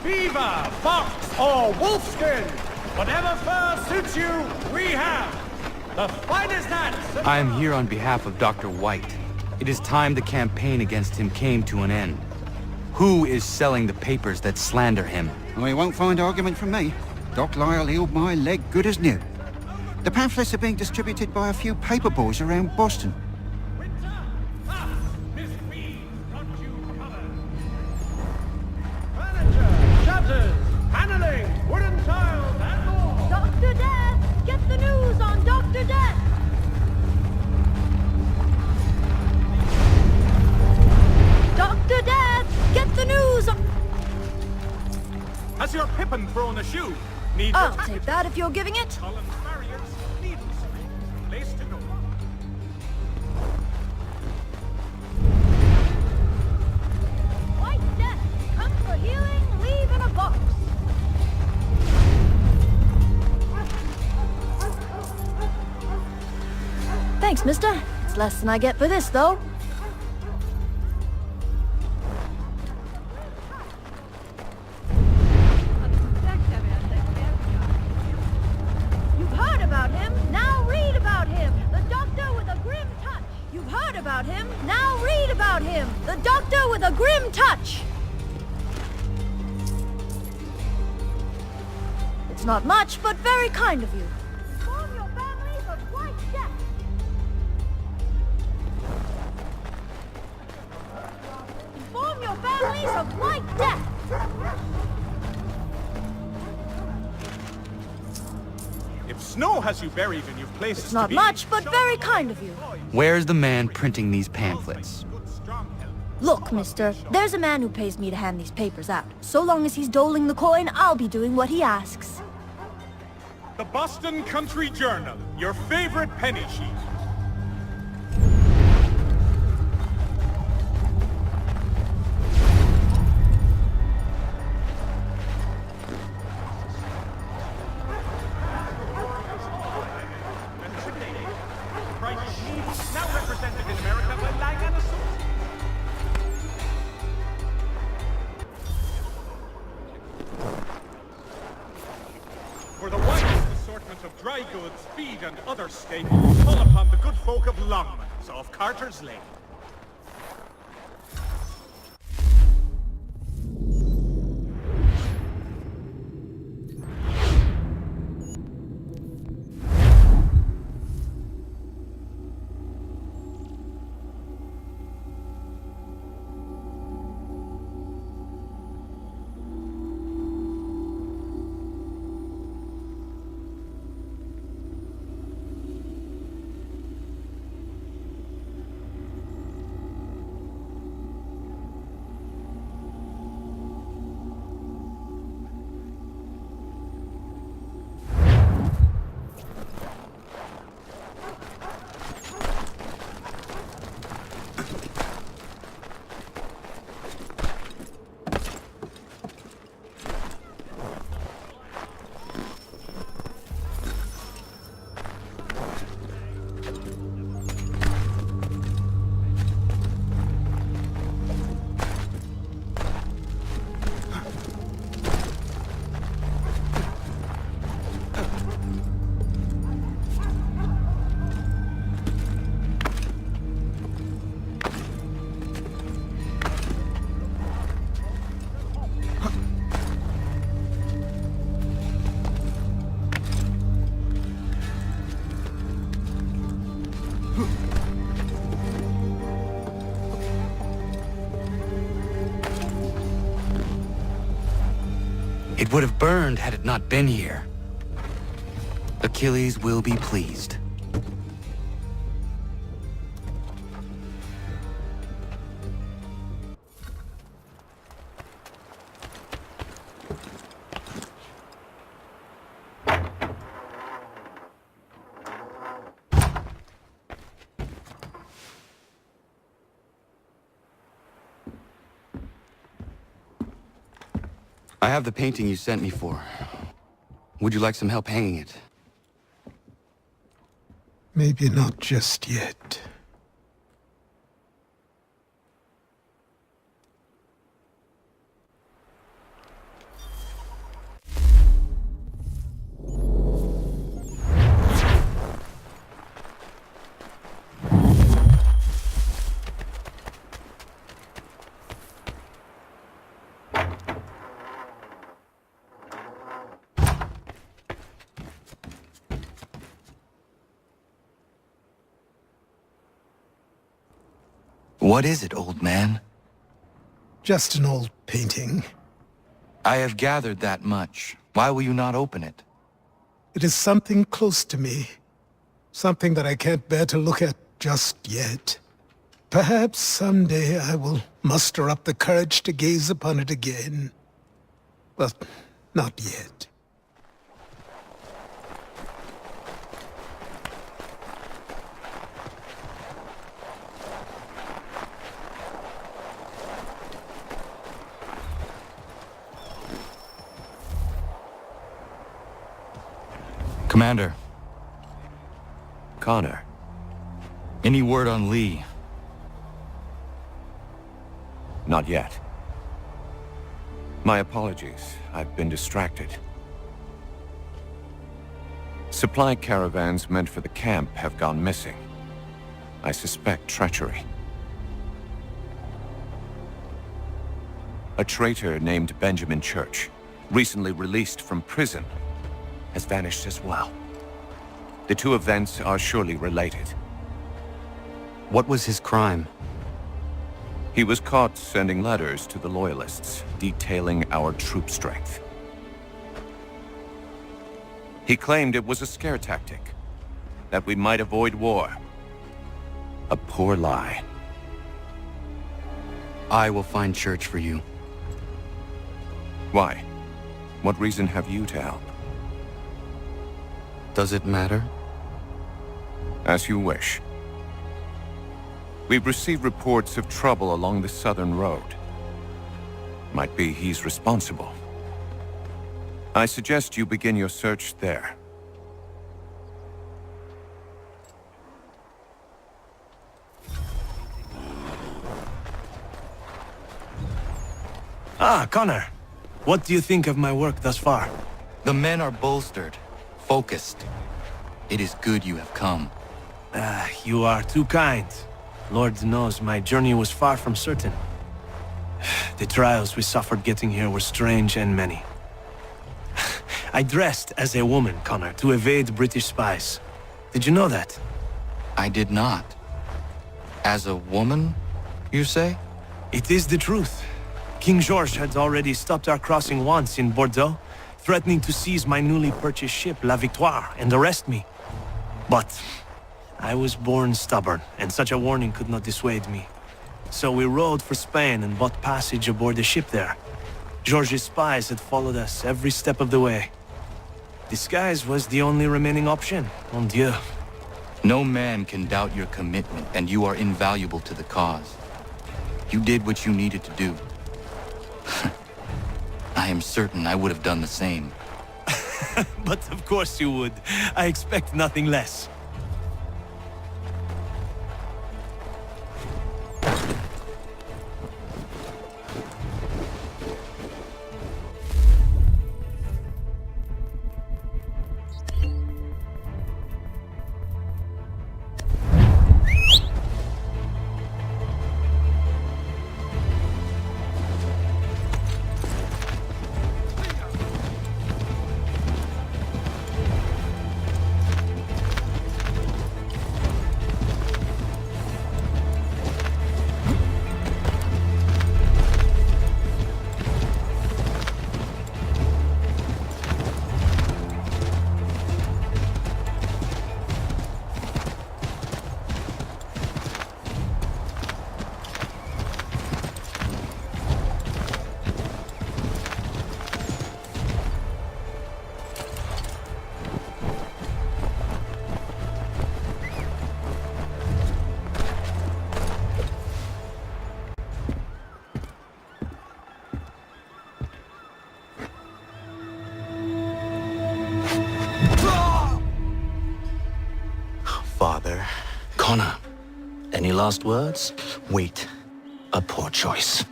beaver, fox, or wolfskin. Whatever fur suits you, we have. The finest hats. I am here on behalf of Dr. White. It is time the campaign against him came to an end. Who is selling the papers that slander him? Well, you won't find argument from me. Doc Lyle healed my leg good as new. The pamphlets are being distributed by a few paper boys around Boston. Miss B's got you covered. Furniture, shutters, paneling, wooden tiles, and more. Dr. Death! Get the news on Dr. Death! Dr. Death! Get the news on... Has your Pippin thrown a shoe? Need I'll take that if you're giving it. Columns, barriers, needle screen. Place to go. White Death! Come for healing, leave in a box. Thanks, mister. It's less than I get for this, though. You've heard about him, now read about him. The Doctor with a grim touch. You've heard about him, now read about him. The Doctor with a grim touch. It's not much, but very kind of you. Inform your families of White Death. Inform your families of White Death. If snow has you buried and you've places It's not much, but very kind of you. Where's the man printing these pamphlets? Look, mister, there's a man who pays me to hand these papers out. So long as he's doling the coin, I'll be doing what he asks. The Boston Country Journal, your favorite penny sheet. Now represented in America by Lang & Associates. For the widest assortment of dry goods, feed and other staples, call upon the good folk of Longmans off Carter's Lane. It would have burned had it not been here. Achilles will be pleased. I have the painting you sent me for. Would you like some help hanging it? Maybe not just yet. What is it, old man? Just an old painting. I have gathered that much. Why will you not open it? It is something close to me. Something that I can't bear to look at just yet. Perhaps someday I will muster up the courage to gaze upon it again. But not yet. Commander, Connor. any word on Lee? Not yet. My apologies. I've been distracted. Supply caravans meant for the camp have gone missing. I suspect treachery. A traitor named Benjamin Church, recently released from prison, has vanished as well. The two events are surely related. What was his crime? He was caught sending letters to the Loyalists, detailing our troop strength. He claimed it was a scare tactic, that we might avoid war. A poor lie. I will find Church for you. Why? What reason have you to help? Does it matter? As you wish. We've received reports of trouble along the southern road. Might be he's responsible. I suggest you begin your search there. Ah, Connor. What do you think of my work thus far? The men are bolstered, focused. It is good you have come. You are too kind. Lord knows my journey was far from certain. The trials we suffered getting here were strange and many. I dressed as a woman, Connor, to evade British spies. Did you know that? I did not. As a woman, you say? It is the truth. King George had already stopped our crossing once in Bordeaux, threatening to seize my newly purchased ship, La Victoire, and arrest me. But I was born stubborn, and such a warning could not dissuade me. So we rode for Spain and bought passage aboard the ship there. George's spies had followed us every step of the way. Disguise was the only remaining option, mon Dieu. No man can doubt your commitment, and you are invaluable to the cause. You did what you needed to do. I am certain I would have done the same. But of course you would. I expect nothing less. Father. Connor, Any last words? Wait. A poor choice.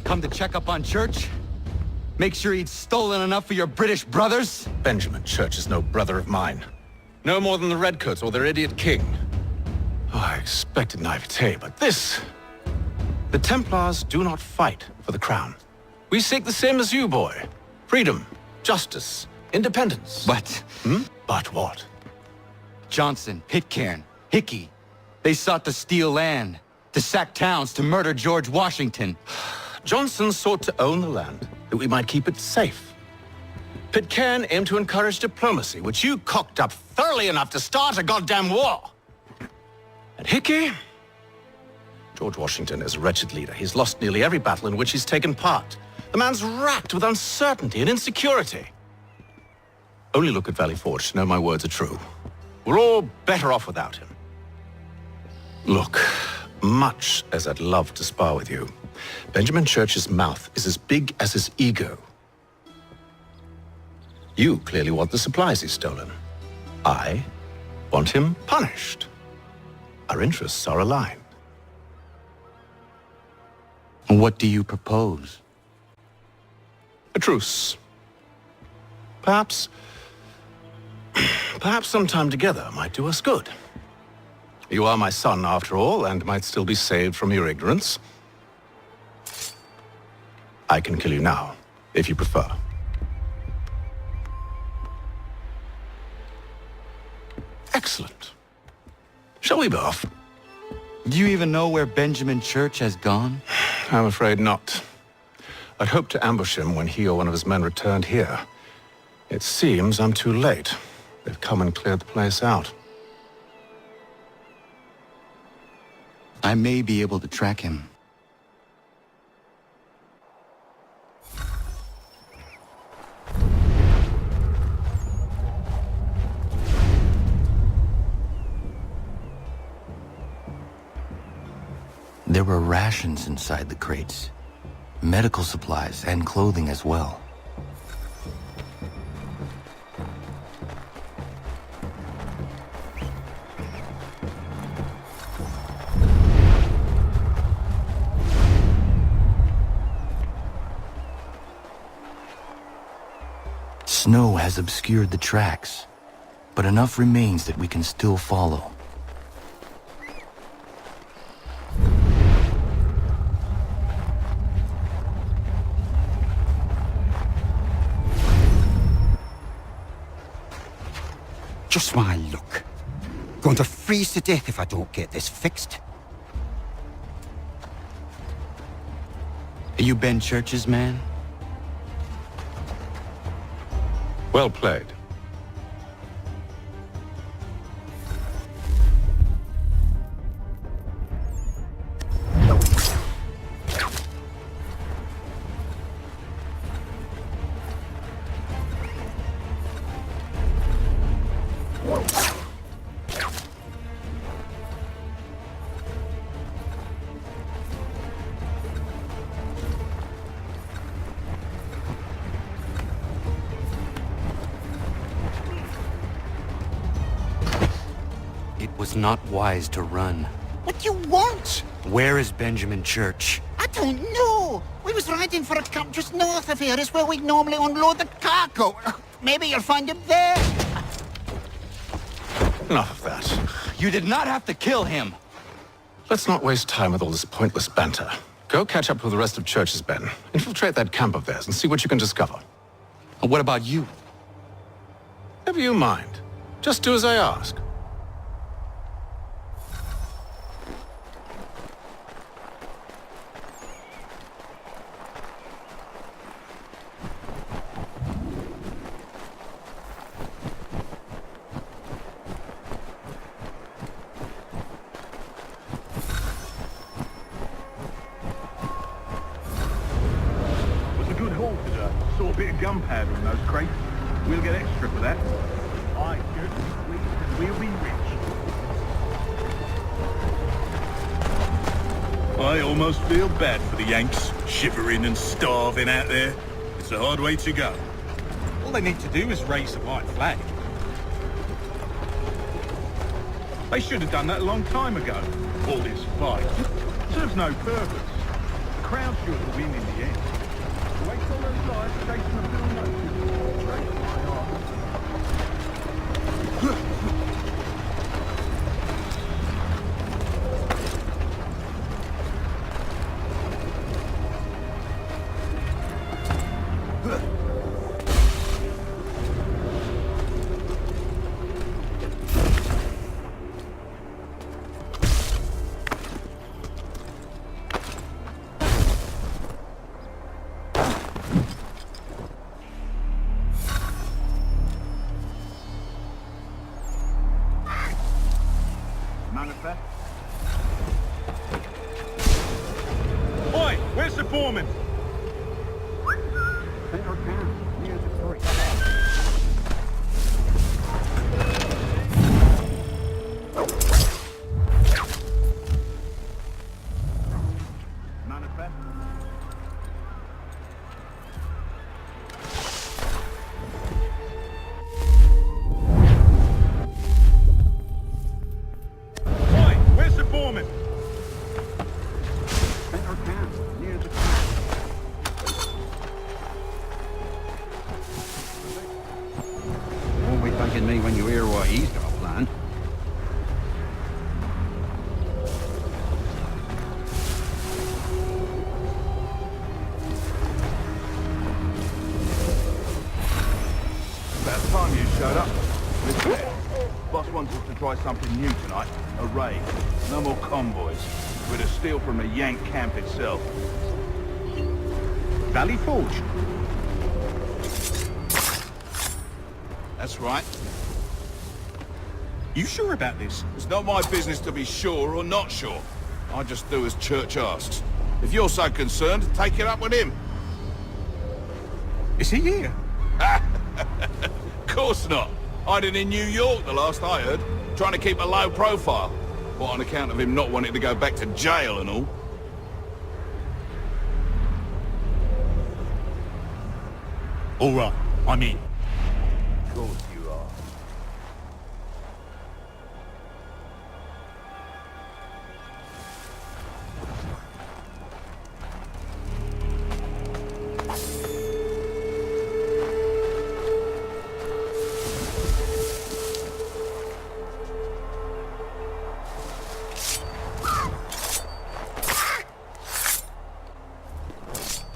Come to check up on Church? Make sure he'd stolen enough for your British brothers? Benjamin Church is no brother of mine. No more than the Redcoats or their idiot king. Oh, I expected naivete, but this... The Templars do not fight for the crown. We seek the same as you, boy. Freedom, justice, independence. But But what? Johnson, Pitcairn, Hickey, They sought to steal land, to sack towns, to murder George Washington. Johnson sought to own the land, that we might keep it safe. Pitcairn aimed to encourage diplomacy, which you cocked up thoroughly enough to start a goddamn war. And Hickey? George Washington is a wretched leader. He's lost nearly every battle in which he's taken part. The man's racked with uncertainty and insecurity. Only look at Valley Forge to know my words are true. We're all better off without him. Look, much as I'd love to spar with you, Benjamin Church's mouth is as big as his ego. You clearly want the supplies he's stolen. I want him punished. Our interests are aligned. What do you propose? A truce. Perhaps some time together might do us good. You are my son, after all, and might still be saved from your ignorance. I can kill you now, if you prefer. Excellent. Shall we be off? Do you even know where Benjamin Church has gone? I'm afraid not. I'd hoped to ambush him when he or one of his men returned here. It seems I'm too late. They've come and cleared the place out. I may be able to track him. There were rations inside the crates, medical supplies and clothing as well. Snow has obscured the tracks, but enough remains that we can still follow. Just my luck. Going to freeze to death if I don't get this fixed. Are you Ben Church's man? Well played. It was not wise to run. What do you want? Where is Benjamin Church? I don't know. We was riding for a camp just north of here. It's where we normally unload the cargo. Maybe you'll find him there. Enough of that. You did not have to kill him! Let's not waste time with all this pointless banter. Go catch up with the rest of Church's men. Infiltrate that camp of theirs and see what you can discover. And what about you? Never you mind. Just do as I ask. Saw a bit of gunpowder in those crates. We'll get extra for that. Aye, good. We'll be rich. I almost feel bad for the Yanks, shivering and starving out there. It's a hard way to go. All they need to do is raise the white flag. They should have done that a long time ago. All this fight serves no purpose. The crowd should win in the end. Wait till those guys chasing the blue notes. Break my heart. Oi, where's the foreman? Central town, near the creek. Oi, where's the foreman? Central town, near the creek. Won't be thanking me when you hear what he's got planned. About time you showed up. Listen there. Boss wants us to try something new tonight. A raid. No more convoys. We're to steal from the Yank camp itself. Valley Forge. That's right. You sure about this? It's not my business to be sure or not sure. I just do as Church asks. If you're so concerned, take it up with him. Is he here? Of course not. Hiding in New York, the last I heard. Trying to keep a low profile. What, on account of him not wanting to go back to jail and all? All right, I'm in. Of course you are.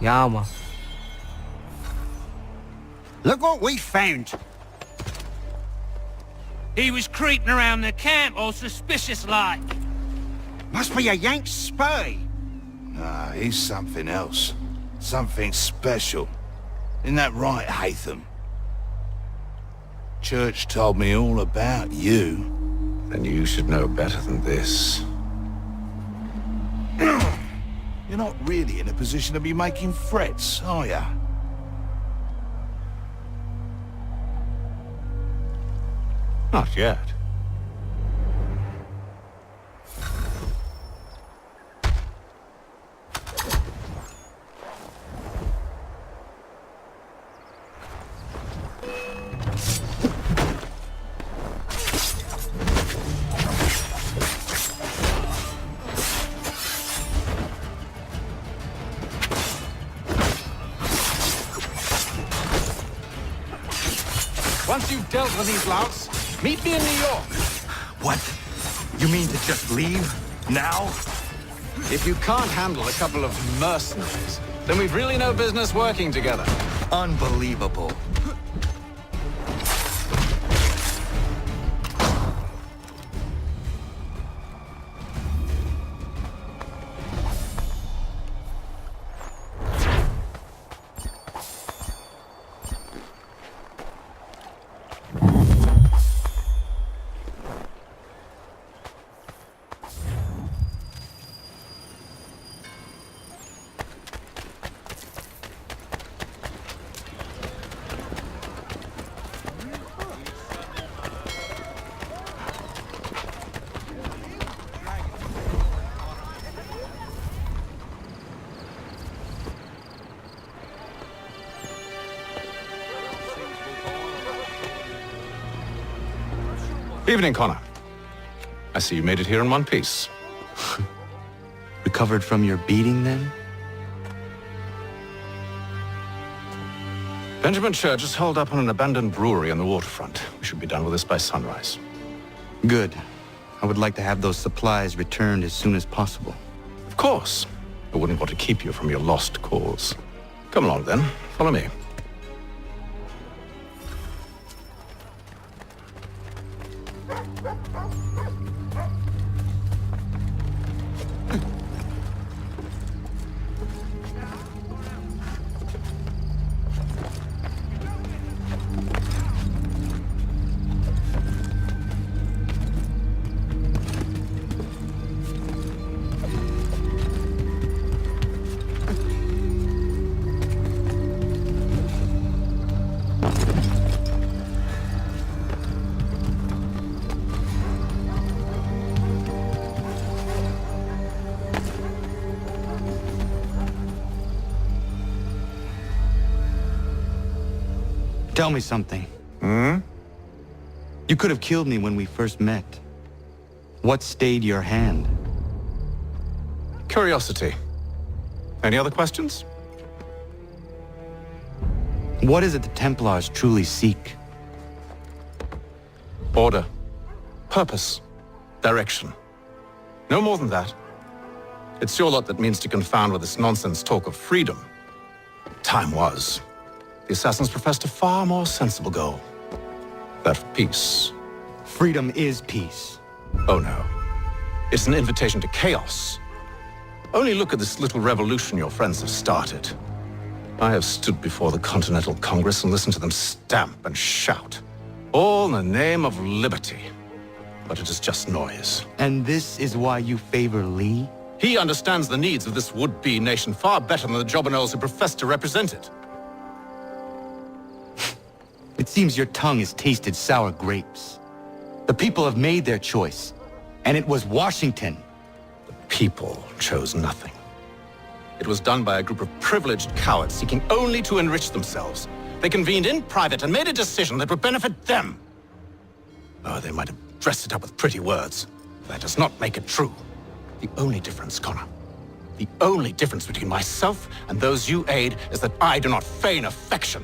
Yeah, man. Look what we found. He was creeping around the camp all suspicious-like. Must be a Yank spy. Nah, he's something else. Something special. Isn't that right, Hatham? Church told me all about you. Then you should know better than this. You're not really in a position to be making threats, are ya? Not yet. Once you've dealt with these louts, meet me in New York. What? You mean to just leave? Now? If you can't handle a couple of mercenaries, then we've really no business working together. Unbelievable. Evening, Connor. I see you made it here in one piece. Recovered from your beating, then? Benjamin Church is holed up on an abandoned brewery on the waterfront. We should be done with this by sunrise. Good. I would like to have those supplies returned as soon as possible. Of course. I wouldn't want to keep you from your lost cause. Come along, then. Follow me. Tell me something. Hmm? You could have killed me when we first met. What stayed your hand? Curiosity. Any other questions? What is it the Templars truly seek? Order. Purpose. Direction. No more than that. It's your lot that means to confound with this nonsense talk of freedom. Time was. The assassins professed a far more sensible goal. That of peace. Freedom is peace. Oh no. It's an invitation to chaos. Only look at this little revolution your friends have started. I have stood before the Continental Congress and listened to them stamp and shout. All in the name of liberty. But it is just noise. And this is why you favor Lee? He understands the needs of this would-be nation far better than the jobberknolls who profess to represent it. It seems your tongue has tasted sour grapes. The people have made their choice, and it was Washington. The people chose nothing. It was done by a group of privileged cowards seeking only to enrich themselves. They convened in private and made a decision that would benefit them. Oh, they might have dressed it up with pretty words. That does not make it true. The only difference, Connor, the only difference between myself and those you aid is that I do not feign affection.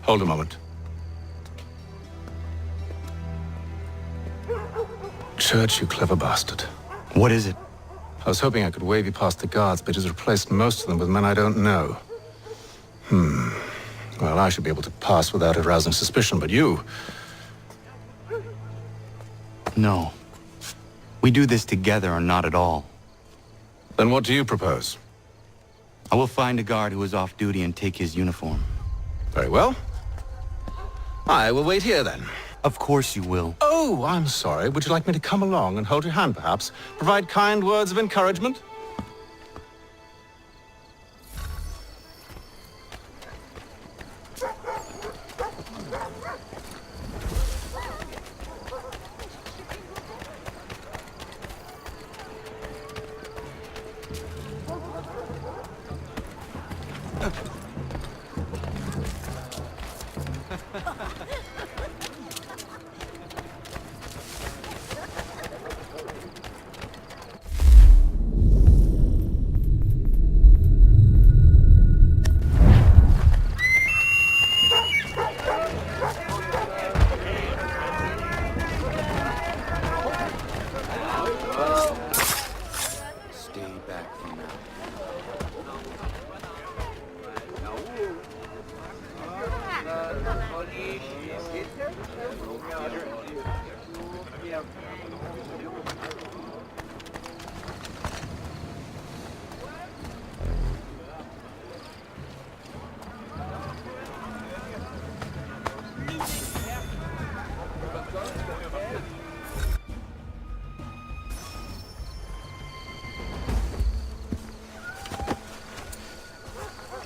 Hold a moment. Church, you clever bastard. What is it? I was hoping I could wave you past the guards, but he's replaced most of them with men I don't know. Well, I should be able to pass without arousing suspicion, but you... No. We do this together or not at all. Then what do you propose? I will find a guard who is off duty and take his uniform. Very well. I will wait here then. Of course you will. Oh, I'm sorry. Would you like me to come along and hold your hand, perhaps? Provide kind words of encouragement?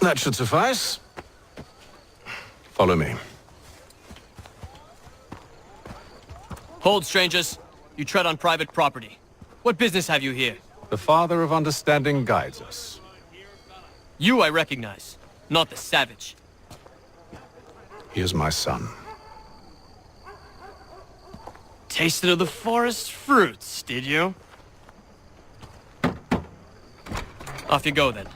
That should suffice. Follow me. Hold, strangers. You tread on private property. What business have you here? The Father of Understanding guides us. You I recognize, not the savage. He is my son. Tasted of the forest fruits, did you? Off you go, then.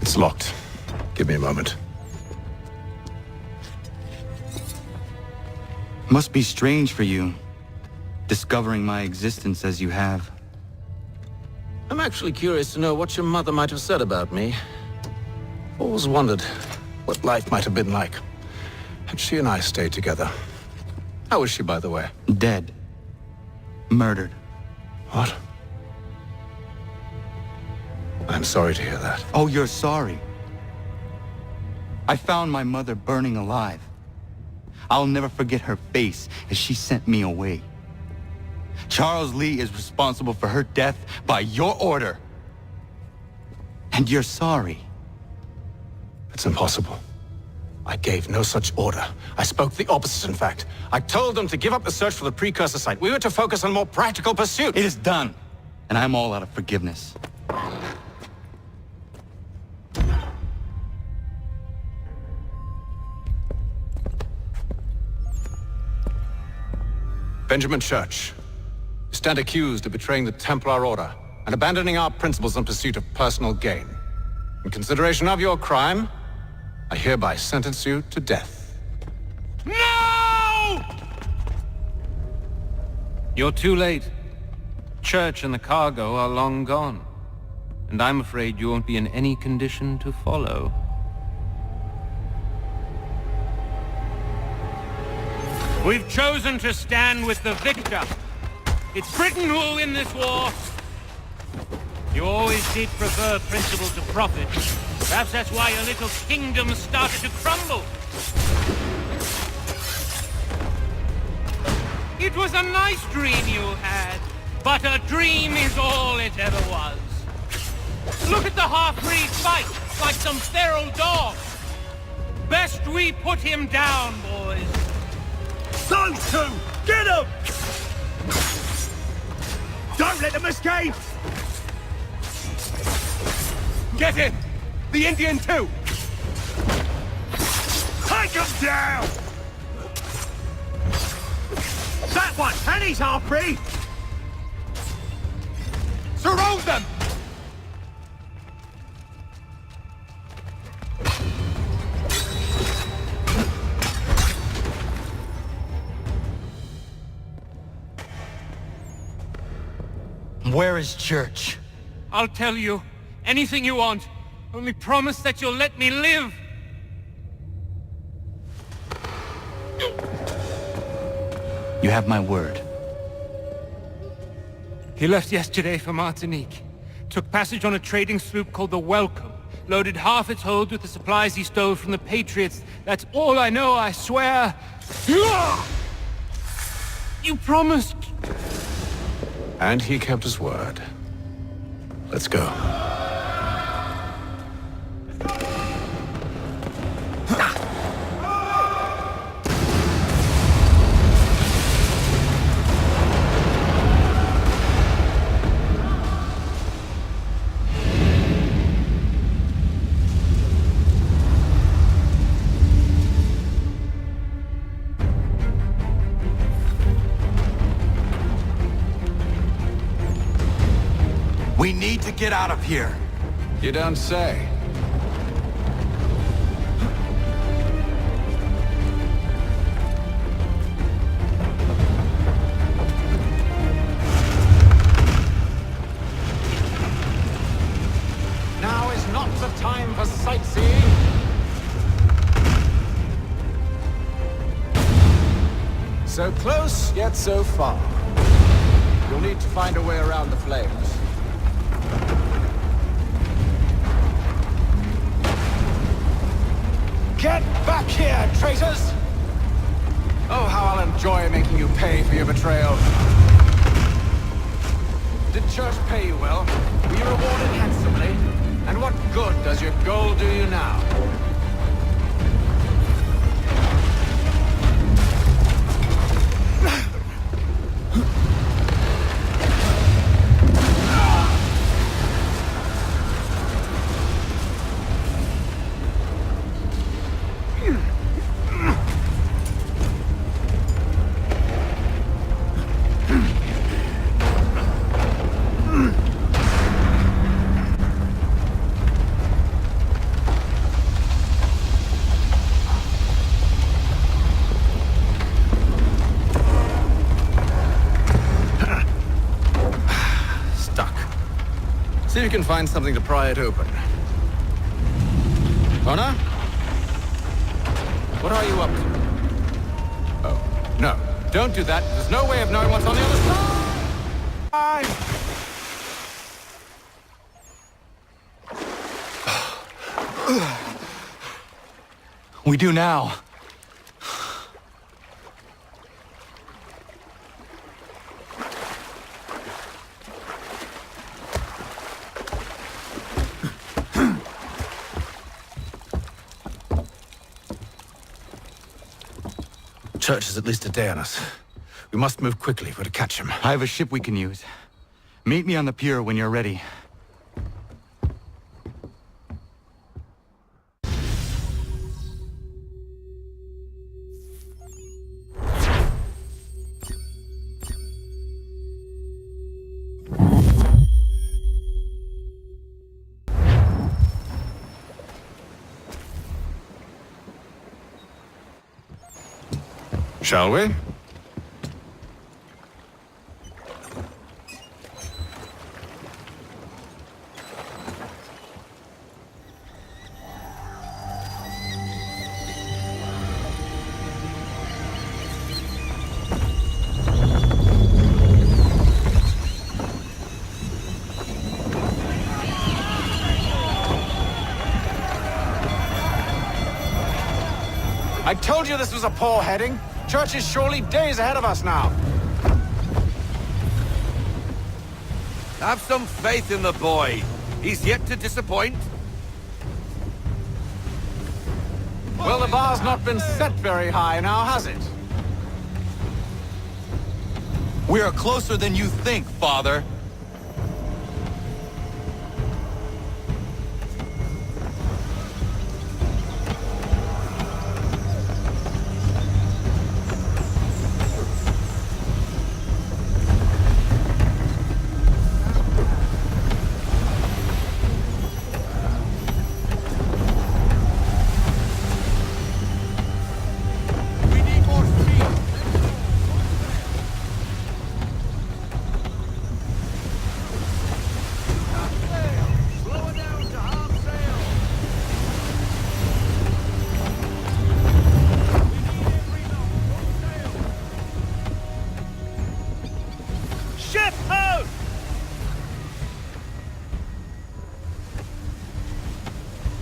It's locked. Give me a moment. Must be strange for you, discovering my existence as you have. I'm actually curious to know what your mother might have said about me. Always wondered what life might have been like had she and I stayed together. How is she, by the way? Dead. Murdered. What? I'm sorry to hear that. Oh, you're sorry. I found my mother burning alive. I'll never forget her face as she sent me away. Charles Lee is responsible for her death by your order. And you're sorry. It's impossible. I gave no such order. I spoke the opposite, in fact. I told them to give up the search for the precursor site. We were to focus on more practical pursuit. It is done, and I'm all out of forgiveness. Benjamin Church, you stand accused of betraying the Templar Order and abandoning our principles in pursuit of personal gain. In consideration of your crime, I hereby sentence you to death. No! You're too late. Church and the cargo are long gone. And I'm afraid you won't be in any condition to follow. We've chosen to stand with the victor. It's Britain who will win this war. You always did prefer principle to profit. Perhaps that's why your little kingdom started to crumble. It was a nice dream you had, but a dream is all it ever was. Look at the half-breed fight, like some feral dog. Best we put him down, boys. Those two! Get them! Don't let them escape! Get him! The Indian too! Take him down! That one! And he's half-breed! Surround them! Where is Church? I'll tell you. Anything you want. Only promise that you'll let me live. You have my word. He left yesterday for Martinique. Took passage on a trading sloop called the Welcome. Loaded half its hold with the supplies he stole from the Patriots. That's all I know, I swear. You promised. And he kept his word. Let's go. We need to get out of here. You don't say. Now is not the time for sightseeing. So close, yet so far. You'll need to find a way around the flames. Get back here, traitors! Oh, how I'll enjoy making you pay for your betrayal. Did Church pay you well? Were you rewarded handsomely? And what good does your gold do you now? See if you can find something to pry it open. Honor? What are you up to? Oh, no. Don't do that. There's no way of knowing what's on the other side! We do now. Church is at least a day on us. We must move quickly if we're to catch him. I have a ship we can use. Meet me on the pier when you're ready. Shall we? I told you this was a poor heading. Church is surely days ahead of us now. Have some faith in the boy. He's yet to disappoint. Well, the bar's not been set very high now, has it? We are closer than you think, Father.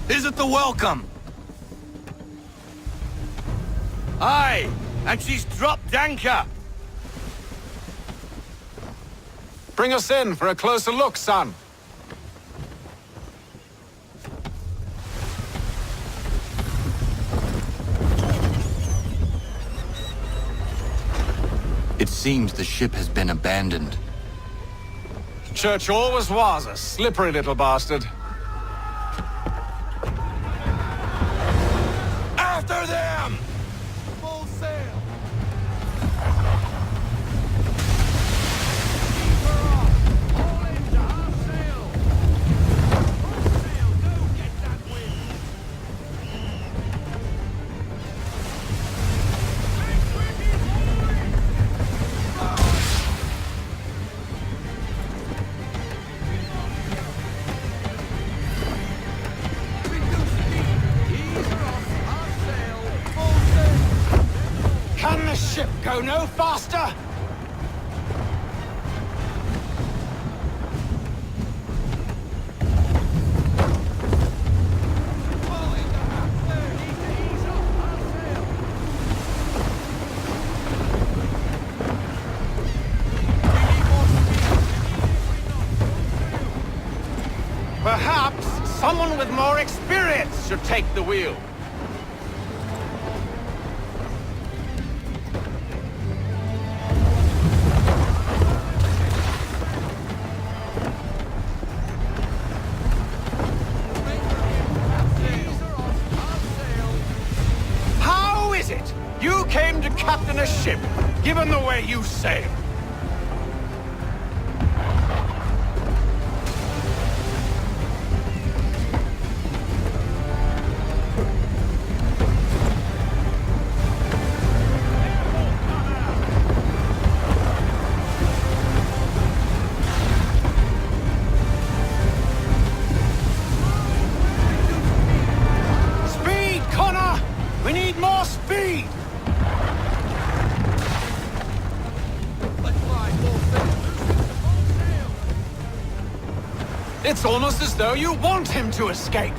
Is it the welcome? Aye, and she's dropped anchor. Bring us in for a closer look, son. It seems the ship has been abandoned. Church always was a slippery little bastard. After them! Full sail! Keep her off! All in to half sail! Full sail, go get that wind! Make wicked, boys! go no faster! Perhaps someone with more experience should take the wheel. How is it you came to captain a ship, given the way you sail? We need more speed! It's almost as though you want him to escape.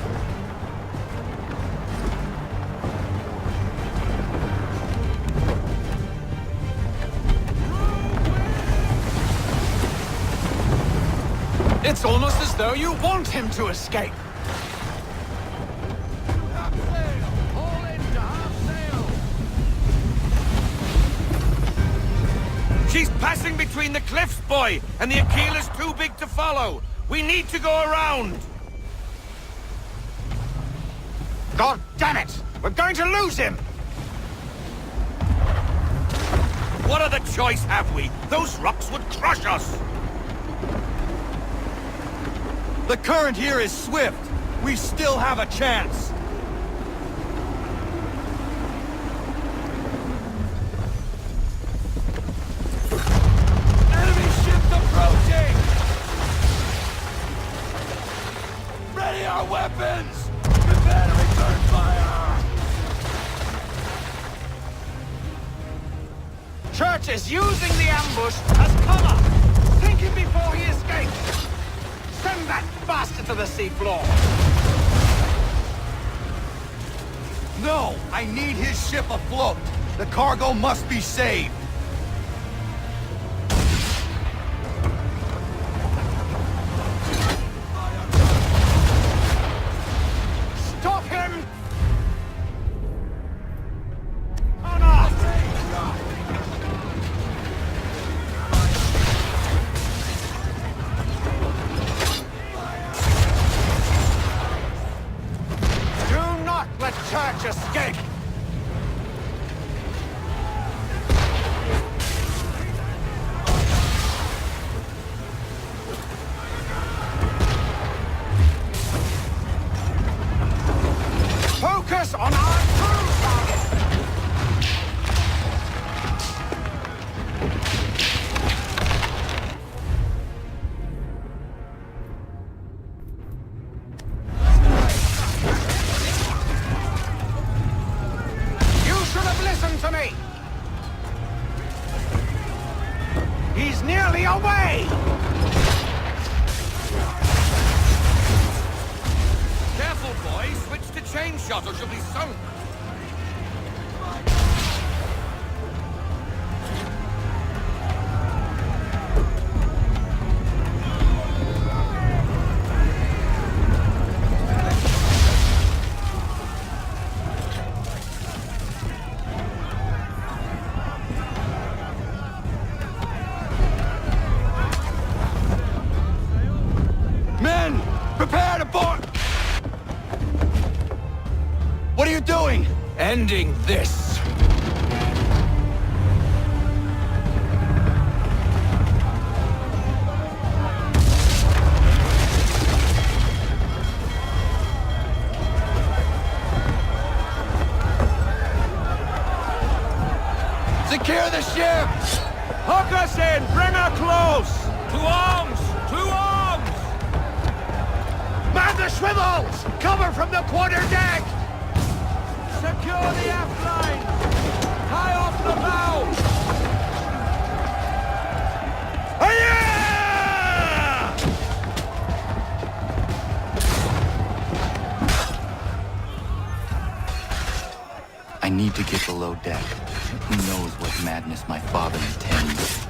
It's almost as though you want him to escape. She's passing between the cliffs, boy, and the Aquila's too big to follow. We need to go around. God damn it! We're going to lose him! What other choice have we? Those rocks would crush us. The current here is swift. We still have a chance. Enemy ships approaching! Ready our weapons! Prepare to return fire! Church is using the ambush as cover! Think him before he escapes! Send that bastard to the seafloor! No! I need his ship afloat! The cargo must be saved! Stop him! Honor! Do not let Church escape! Focus on our true target! You should have listened to me! He's nearly away! Careful, boy. Switch to chain shot or she'll be sunk. Men! Prepare to board! What are you doing? Ending this! Secure the ship! Hook us in! Bring her close! To arms! To arms! Man the swivels! Cover from the quarter deck! Secure the aft line! Tie off the bow! below deck. Who knows what madness my father intends?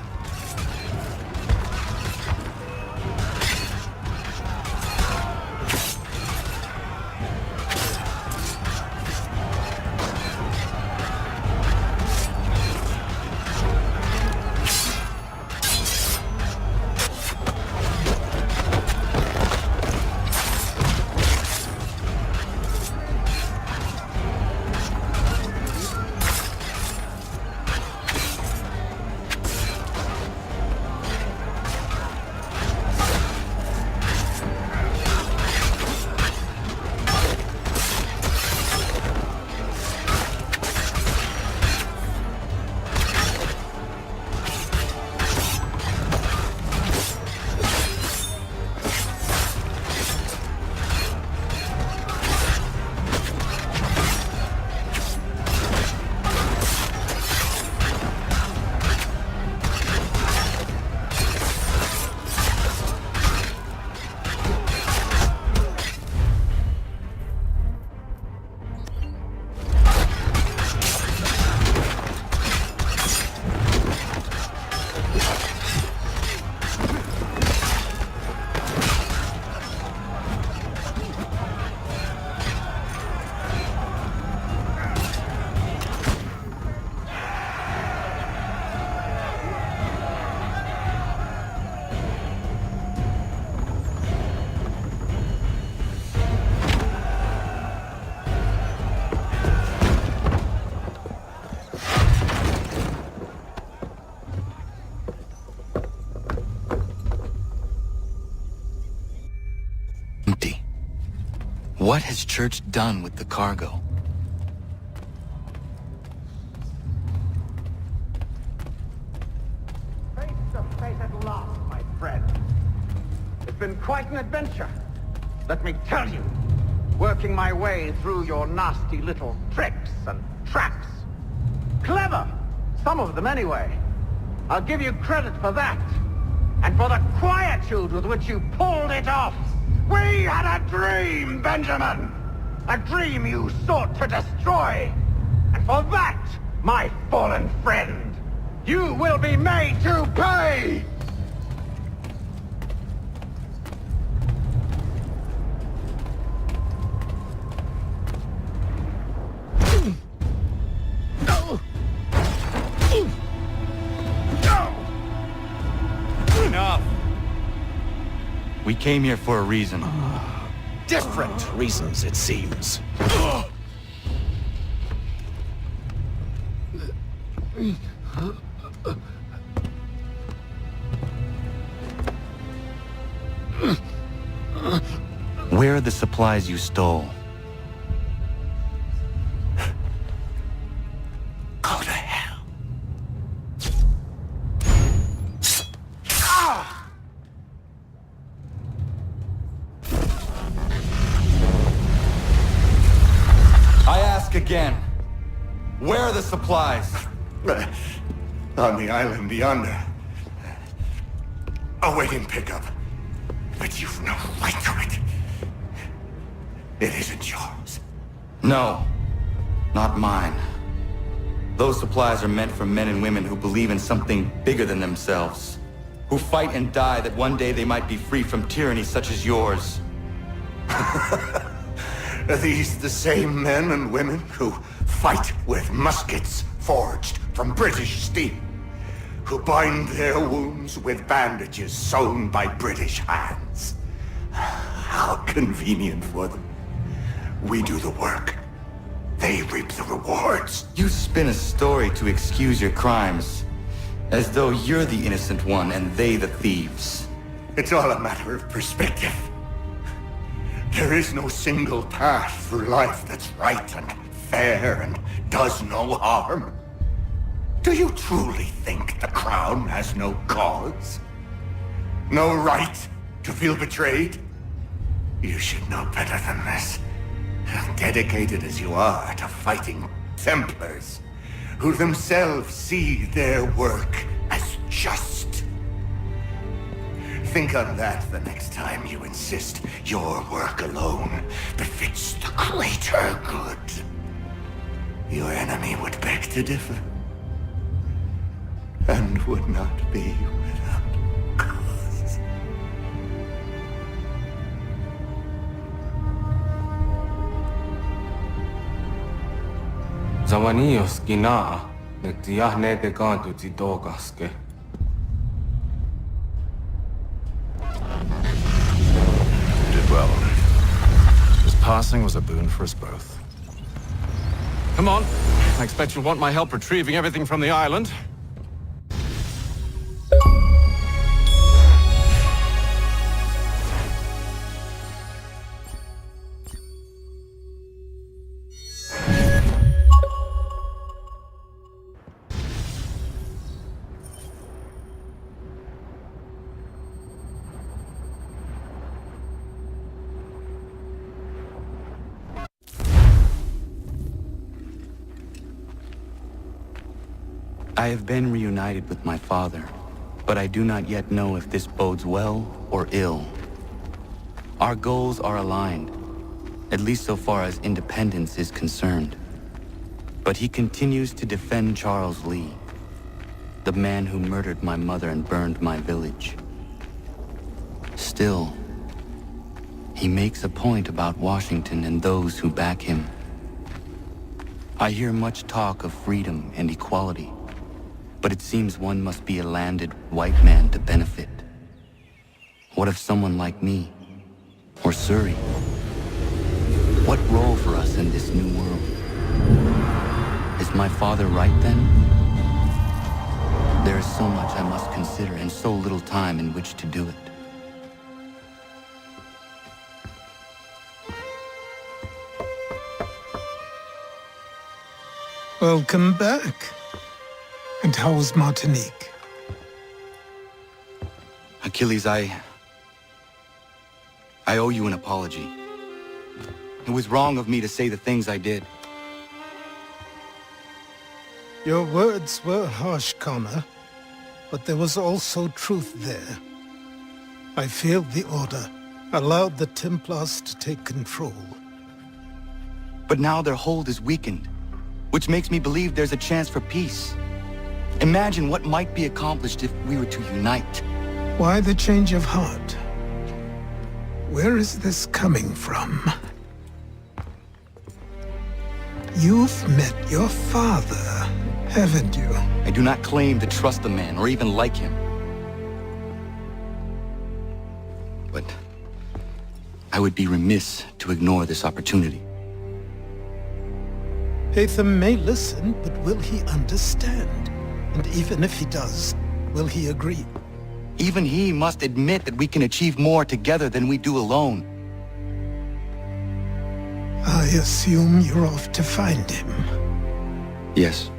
Empty. What has Church done with the cargo? Face to face at last, my friend. It's been quite an adventure. Let me tell you, working my way through your nasty little tricks and traps. Clever! Some of them anyway. I'll give you credit for that. And for the quietude with which you pulled it off. We had a dream, Benjamin! A dream you sought to destroy. And for that, my fallen friend, you will be made to pay! Enough! We came here for a reason. Different reasons, it seems. Where are the supplies you stole? Go to hell. I ask again. Where are the supplies? On the island yonder. Awaiting pickup. But you've no right to it. It isn't yours. No, not mine. Those supplies are meant for men and women who believe in something bigger than themselves. Who fight and die that one day they might be free from tyranny such as yours. Are these the same men and women who fight with muskets forged from British steel? Who bind their wounds with bandages sewn by British hands? How convenient for them. We do the work. They reap the rewards. You spin a story to excuse your crimes, as though you're the innocent one and they the thieves. It's all a matter of perspective. There is no single path through life that's right and fair and does no harm. Do you truly think the Crown has no cause? No right to feel betrayed? You should know better than this. Dedicated as you are to fighting Templars, who themselves see their work as just. Think on that the next time you insist your work alone befits the greater good. Your enemy would beg to differ, and would not be without cause. Zawanios ginaa, nagtiyahne de gantu tidogaske. You did well. His passing was a boon for us both. Come on. I expect you'll want my help retrieving everything from the island. I have been reunited with my father, but I do not yet know if this bodes well or ill. Our goals are aligned, at least so far as independence is concerned. But he continues to defend Charles Lee, the man who murdered my mother and burned my village. Still, he makes a point about Washington and those who back him. I hear much talk of freedom and equality, but it seems one must be a landed white man to benefit. What of someone like me, or Surrey? What role for us in this new world? Is my father right then? There is so much I must consider and so little time in which to do it. Welcome back. And how was Martinique? Achilles, I owe you an apology. It was wrong of me to say the things I did. Your words were harsh, Connor, but there was also truth there. I failed the Order, allowed the Templars to take control. But now their hold is weakened, which makes me believe there's a chance for peace. Imagine what might be accomplished if we were to unite. Why the change of heart? Where is this coming from? You've met your father, haven't you? I do not claim to trust the man or even like him. But I would be remiss to ignore this opportunity. Hatham may listen, but will he understand? And even if he does, will he agree? Even he must admit that we can achieve more together than we do alone. I assume you're off to find him. Yes.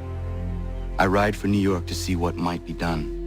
I ride for New York to see what might be done.